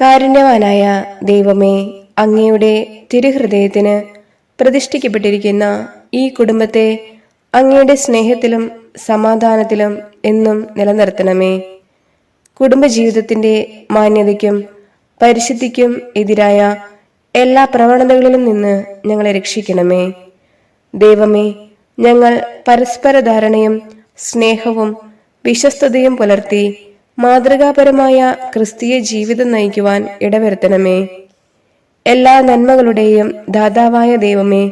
കാരുണ്യവാനായ ദൈവമേ, അങ്ങയുടെ തിരുഹൃദയത്തിന് പ്രതിഷ്ഠിക്കപ്പെട്ടിരിക്കുന്ന ഈ കുടുംബത്തെ അങ്ങയുടെ സ്നേഹത്തിലും സമാധാനത്തിലും എന്നും നിലനിർത്തണമേ. കുടുംബജീവിതത്തിന്റെ മാന്യതയ്ക്കും പരിശുദ്ധിക്കും എതിരായ എല്ലാ പ്രവണതകളിലും നിന്ന് ഞങ്ങളെ രക്ഷിക്കണമേ. ദൈവമേ, ഞങ്ങൾ പരസ്പര ധാരണയും സ്നേഹവും വിശ്വസ്തതയും പുലർത്തി മാതൃകാപരമായ ക്രിസ്തീയ ജീവിതം നയിക്കുവാൻ ഇടവരുത്തണമേ. എല്ലാ നന്മകളുടെയും ദാതാവായ ദൈവമേ,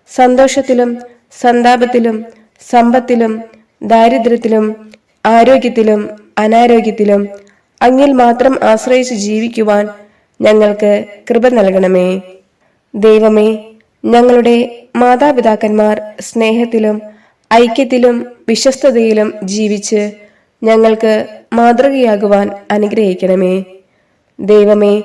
സന്തോഷത്തിലും സന്താപത്തിലും സമ്പത്തിലും ദാരിദ്ര്യത്തിലും ആരോഗ്യത്തിലും അനാരോഗ്യത്തിലും അങ്ങിൽ മാത്രം ആശ്രയിച്ച് ജീവിക്കുവാൻ ഞങ്ങൾക്ക് കൃപ നൽകണമേ. ദൈവമേ, ഞങ്ങളുടെ മാതാപിതാക്കന്മാർ സ്നേഹത്തിലും ഐക്യത്തിലും വിശ്വസ്തതയിലും ജീവിച്ച് ഞങ്ങൾക്ക് മാതൃകയാകുവാൻ അനുഗ്രഹിക്കണമേ. ദൈവമേ,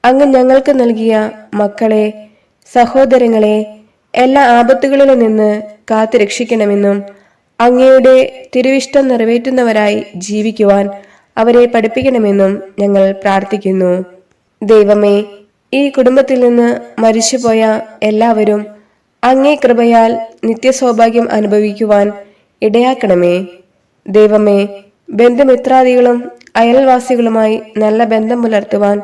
അങ്ങ് ഞങ്ങൾക്ക് നൽകിയ മക്കളെ, സഹോദരങ്ങളെ എല്ലാ ആപത്തുകളിൽ നിന്ന് കാത്തു രക്ഷിക്കണമെന്നും അങ്ങയുടെ തിരുവിഷ്ടം നിറവേറ്റുന്നവരായി ജീവിക്കുവാൻ അവരെ പഠിപ്പിക്കണമെന്നും ഞങ്ങൾ പ്രാർത്ഥിക്കുന്നു. ദൈവമേ, ഈ കുടുംബത്തിൽ നിന്ന് മരിച്ചുപോയ എല്ലാവരും അങ്ങേ കൃപയാൽ നിത്യസൗഭാഗ്യം അനുഭവിക്കുവാൻ ഇടയാക്കണമേ. ദൈവമേ, ബന്ധുമിത്രാദികളും അയൽവാസികളുമായി നല്ല ബന്ധം പുലർത്തുവാൻ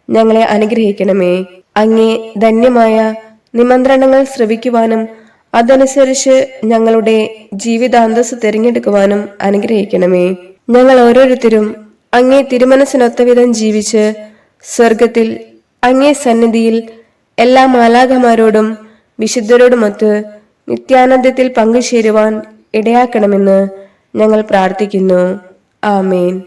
ഞങ്ങളെ അനുഗ്രഹിക്കണമേ. അങ്ങേ ധന്യമായ നിമന്ത്രണങ്ങൾ ശ്രവിക്കുവാനും അതനുസരിച്ച് ഞങ്ങളുടെ ജീവിതാന്തസ് തിരഞ്ഞെടുക്കുവാനും അനുഗ്രഹിക്കണമേ. ഞങ്ങൾ ഓരോരുത്തരും അങ്ങേ തിരുമനസ്സിനൊത്തവിധം ജീവിച്ച് സ്വർഗത്തിൽ അങ്ങേ സന്നിധിയിൽ എല്ലാ മാലാഖമാരോടും വിശുദ്ധരോടുമൊത്ത് നിത്യാനന്ദത്തിൽ പങ്കുചേരുവാൻ ഇടയാക്കണമെന്ന് ഞങ്ങൾ പ്രാർത്ഥിക്കുന്നു. ആമേൻ.